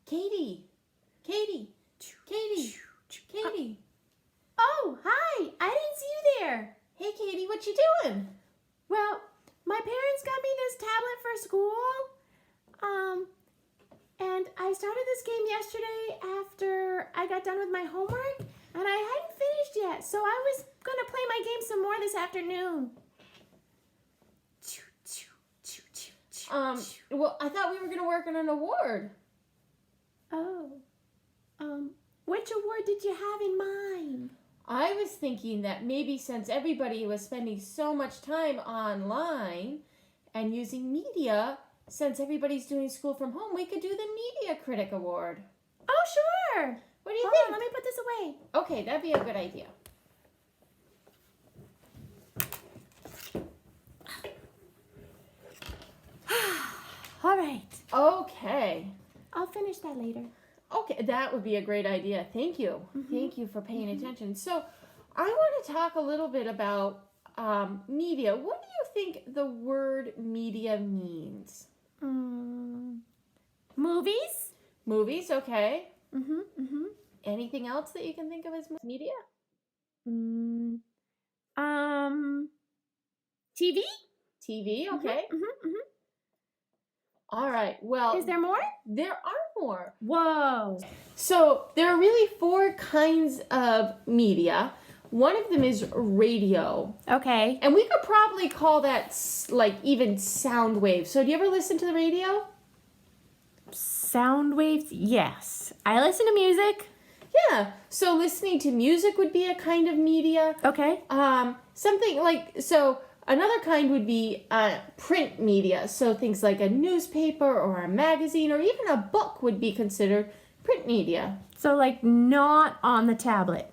Katie. Katie. Katie. Katie. Oh, hi. I didn't see you there. Hey, Katie, what you doing? Well, my parents got me this tablet for school. And I started this game yesterday after I got done with my homework, and I hadn't finished yet, so I was going to play my game some more this afternoon. Well, I thought we were going to work on an award. Oh. Which award did you have in mind? I was thinking that maybe since everybody was spending so much time online and using media, since everybody's doing school from home, we could do the Media Critic Award. Oh, sure. What do you Hold think? on, let me put this away. Okay, that'd be a good idea. All right. Okay. I'll finish that later. Okay, that would be a great idea. Thank you. Thank you for paying attention. So I want to talk a little bit about media. What do you think the word media means? Movies? Movies, okay. Mm-hmm. Anything else that you can think of as media? TV? TV, okay. Mm-hmm. All right, well. Is there more? There are more. Whoa. So there are really 4 kinds of media. One of them is radio. Okay. And we could probably call that like even sound waves. So do you ever listen to the radio? Sound waves? Yes. I listen to music. Yeah. So listening to music would be a kind of media. Okay. Something like, so another kind would be print media. So things like a newspaper or a magazine or even a book would be considered print media. So like not on the tablet.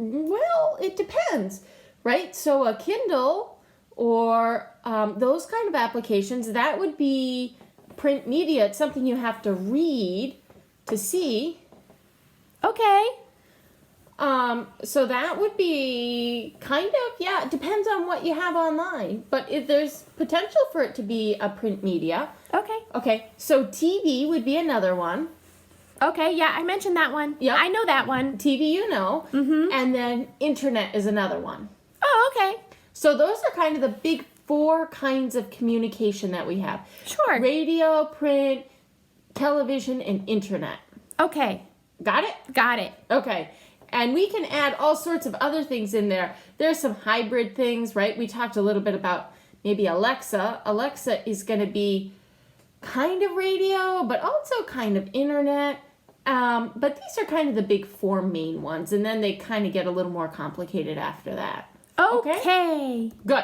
Well, it depends, right? So a Kindle or those kind of applications, that would be print media. It's something you have to read to see. Okay. So that would be kind of, yeah, it depends on what you have online. But if there's potential for it to be a print media. Okay. Okay, so TV would be another one. Okay, yeah, I mentioned that one. Yep. I know that one. TV, you know. Mm-hmm. And then internet is another one. Oh, okay. So those are kind of the big 4 kinds of communication that we have. Sure. Radio, print, television, and internet. Okay. Got it? Got it. Okay. And we can add all sorts of other things in there. There's some hybrid things, right? We talked a little bit about maybe Alexa. Alexa is going to be kind of radio, but also kind of internet. But these are kind of the big 4 main ones. And then they kind of get a little more complicated after that. Okay. Good.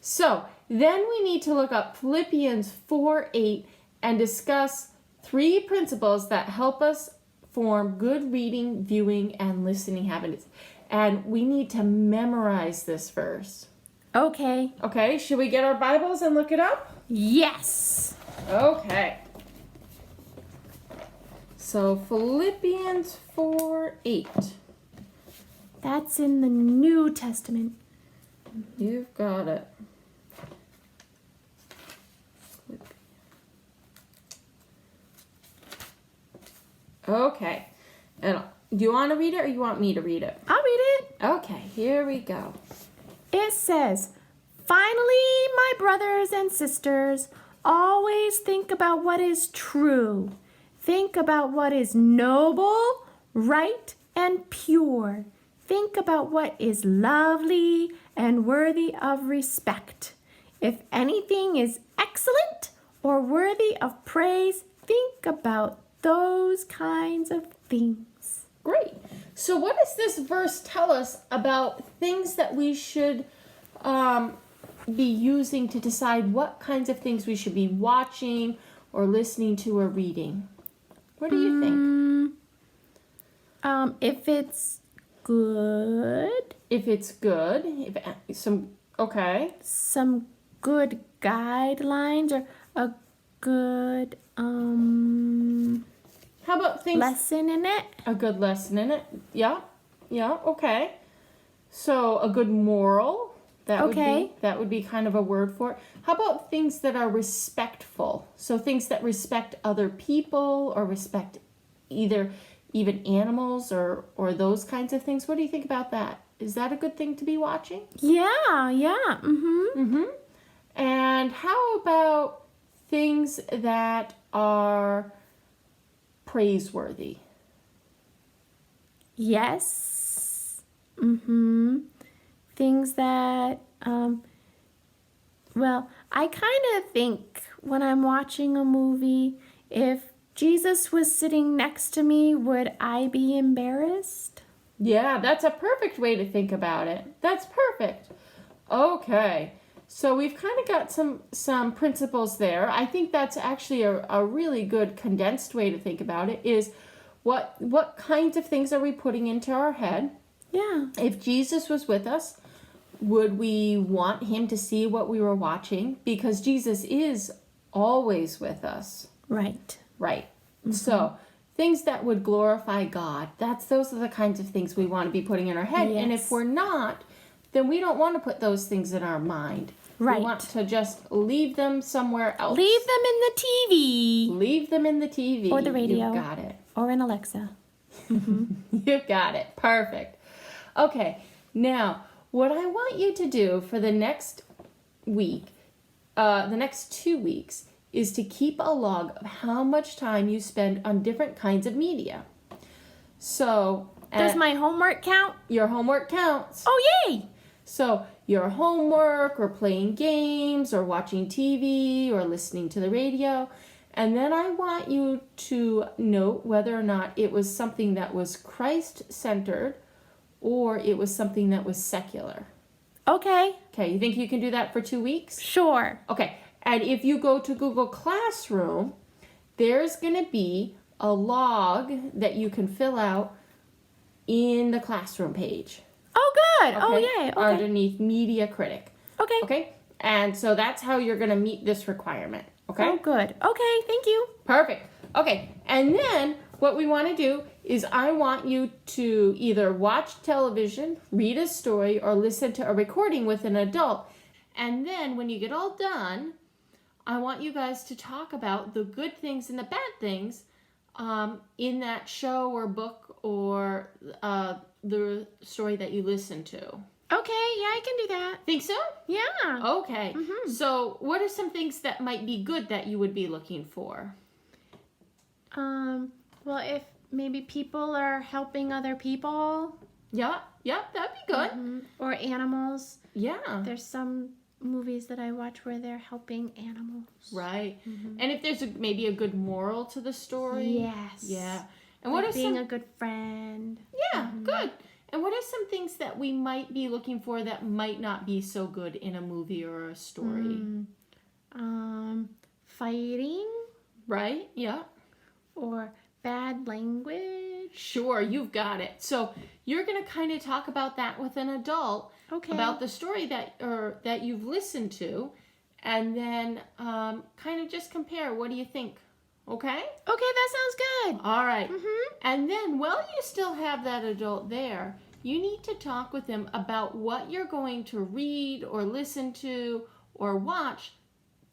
So then we need to look up Philippians 4:8 and discuss 3 principles that help us form good reading, viewing, and listening habits. And we need to memorize this verse. Okay. Okay, should we get our Bibles and look it up? Yes. Okay. So Philippians 4:8. That's in the New Testament. You've got it. Okay. And do you want to read it or you want me to read it? I'll read it. Okay, here we go. It says, "Finally, my brothers and sisters, always think about what is true. Think about what is noble, right, and pure. Think about what is lovely and worthy of respect. If anything is excellent or worthy of praise, think about those kinds of things." Great. So what does this verse tell us about things that we should be using to decide what kinds of things we should be watching or listening to or reading? What do you think? If it's good, If it's good, okay. some good guidelines or a good, How about things... Lesson in it? A good lesson in it. Yeah. Yeah, okay. So a good moral, that would be kind of a word for it. How about things that are respectful? So things that respect other people or respect even animals or those kinds of things. What do you think about that? Is that a good thing to be watching? Yeah. Mm-hmm. And how about things that are praiseworthy? Yes. Mm-hmm. Things that, well, I kind of think when I'm watching a movie, if Jesus was sitting next to me, would I be embarrassed? Yeah, that's a perfect way to think about it. That's perfect. Okay. So we've kind of got some principles there. I think that's actually a really good condensed way to think about it is what kinds of things are we putting into our head? Yeah. If Jesus was with us, would we want him to see what we were watching? Because Jesus is always with us. Right. Right. So things that would glorify God, those are the kinds of things we want to be putting in our head. Yes. And if we're not, then we don't want to put those things in our mind. Right. We want to just leave them somewhere else. Leave them in the TV. Leave them in the TV. Or the radio. You've got it. Or in Alexa. You've got it. Perfect. Okay. Now, what I want you to do for the next week, the next 2 weeks, is to keep a log of how much time you spend on different kinds of media. So, Does my homework count? your homework counts. Oh, yay! So, your homework or playing games or watching TV or listening to the radio. And then I want you to note whether or not it was something that was Christ-centered or it was something that was secular. Okay. Okay, you think you can do that for 2 weeks? Sure. Okay, and if you go to Google Classroom, there's going to be a log that you can fill out in the classroom page. Oh, good. Okay? Oh, yay. Okay. Underneath Media Critic. Okay. Okay, and so that's how you're going to meet this requirement. Okay? Oh, good. Okay, thank you. Perfect. Okay, and then what we want to do is I want you to either watch television, read a story, or listen to a recording with an adult. And then when you get all done, I want you guys to talk about the good things and the bad things in that show or book or the story that you listen to. Okay, yeah, I can do that. Think so? Yeah. Okay. So what are some things that might be good that you would be looking for? Well, if maybe people are helping other people. Yeah, that'd be good. Or animals. Yeah. There's some movies that I watch where they're helping animals. Right. And if there's maybe a good moral to the story. Yes. Yeah. And what Like are being some... a good friend. Yeah, good. And what are some things that we might be looking for that might not be so good in a movie or a story? Fighting Right? Yeah. or bad language. Sure, you've got it. So you're going to kind of talk about that with an adult. Okay. About the story that you've listened to, and then kind of just compare. What do you think? Okay? Okay, that sounds good. All right. And then while you still have that adult there, you need to talk with them about what you're going to read or listen to or watch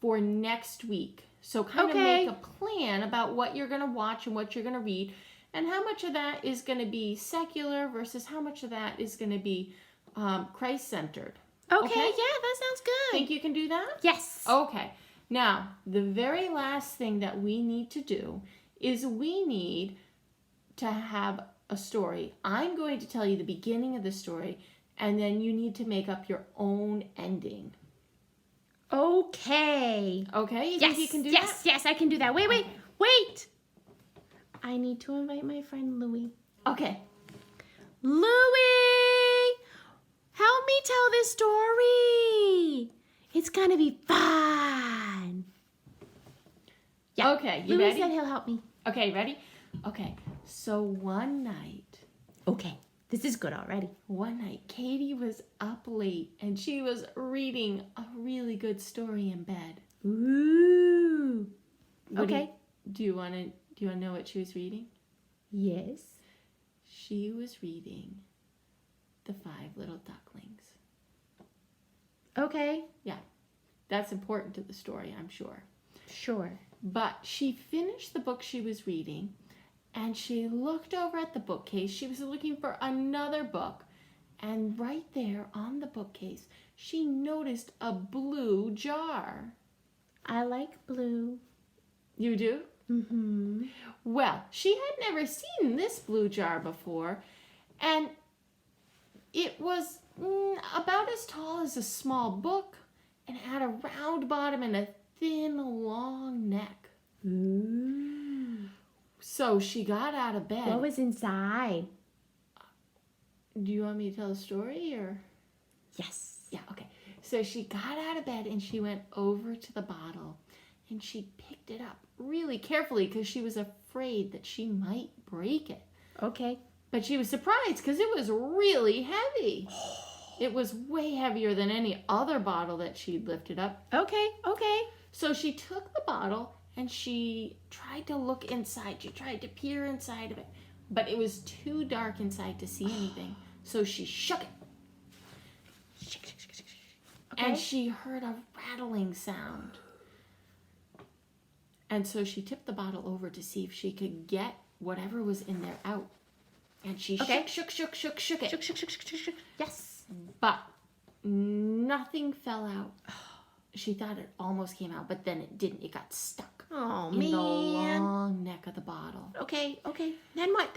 for next week. So kind of make a plan about what you're going to watch and what you're going to read, and how much of that is going to be secular versus how much of that is going to be Christ-centered. Okay, yeah, that sounds good. Think you can do that? Yes. Okay. Now, the very last thing that we need to do is we need to have a story. I'm going to tell you the beginning of the story, and then you need to make up your own ending. Okay. Okay? You Yes, think you can do yes, that? yes, I can do that. Wait. I need to invite my friend Louie. Okay. Louie, help me tell this story. It's gonna be fun. Yeah. Okay, you Louie ready? said he'll help me. Okay, ready? Okay. So one night, Okay, this is good already. Katie was up late and she was reading a really good story in bed. Ooh. What Okay. Do you want to know what she was reading? Yes. She was reading The Five Little Ducklings. Okay. Yeah, that's important to the story, I'm sure. Sure. But she finished the book she was reading, and she looked over at the bookcase. She was looking for another book. And right there on the bookcase, she noticed a blue jar. I like blue. You do? Mm-hmm. Well, she had never seen this blue jar before, and it was about as tall as a small book, and had a round bottom and a thin, long neck. Ooh. So she got out of bed. What was inside? Do you want me to tell a story, or? Yes. Yeah, okay. So she got out of bed and she went over to the bottle and she picked it up really carefully because she was afraid that she might break it. Okay. But she was surprised because it was really heavy. It was way heavier than any other bottle that she'd lifted up. Okay. Okay. So she took the bottle and she tried to look inside. She tried to peer inside of it, but it was too dark inside to see anything. So she shook it. Okay. And she heard a rattling sound. And so she tipped the bottle over to see if she could get whatever was in there out. And she shook it. Shook. Yes. But nothing fell out. She thought it almost came out, but then it didn't. It got stuck Oh, in man. the long neck of the bottle. Okay. Then what?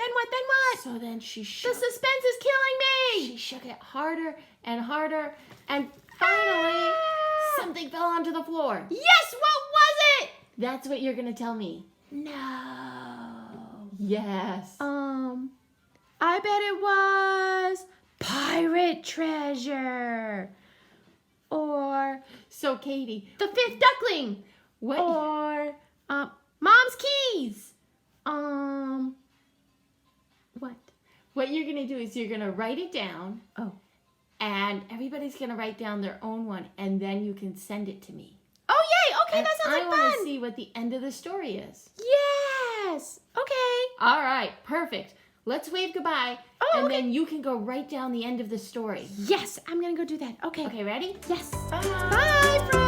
So then she The shook. suspense is killing She me. shook it harder and harder, and finally something fell onto the floor. Yes, what was it? That's what you're gonna tell me. No. Yes. I bet it was pirate treasure. Or So Katie, the fifth duckling. what? Or mom's keys. What? What you're gonna do is you're gonna write it down, Oh. and everybody's gonna write down their own one, and then you can send it to me. Oh, yay. Okay, And that sounds I like want to fun. see what the end of the story is. Yes. Okay. All right, perfect. Let's wave goodbye, Oh, and okay. then you can go write down the end of the story. Yes, I'm going to go do that. Okay. Okay, ready? Yes. Bye. Bye, friends.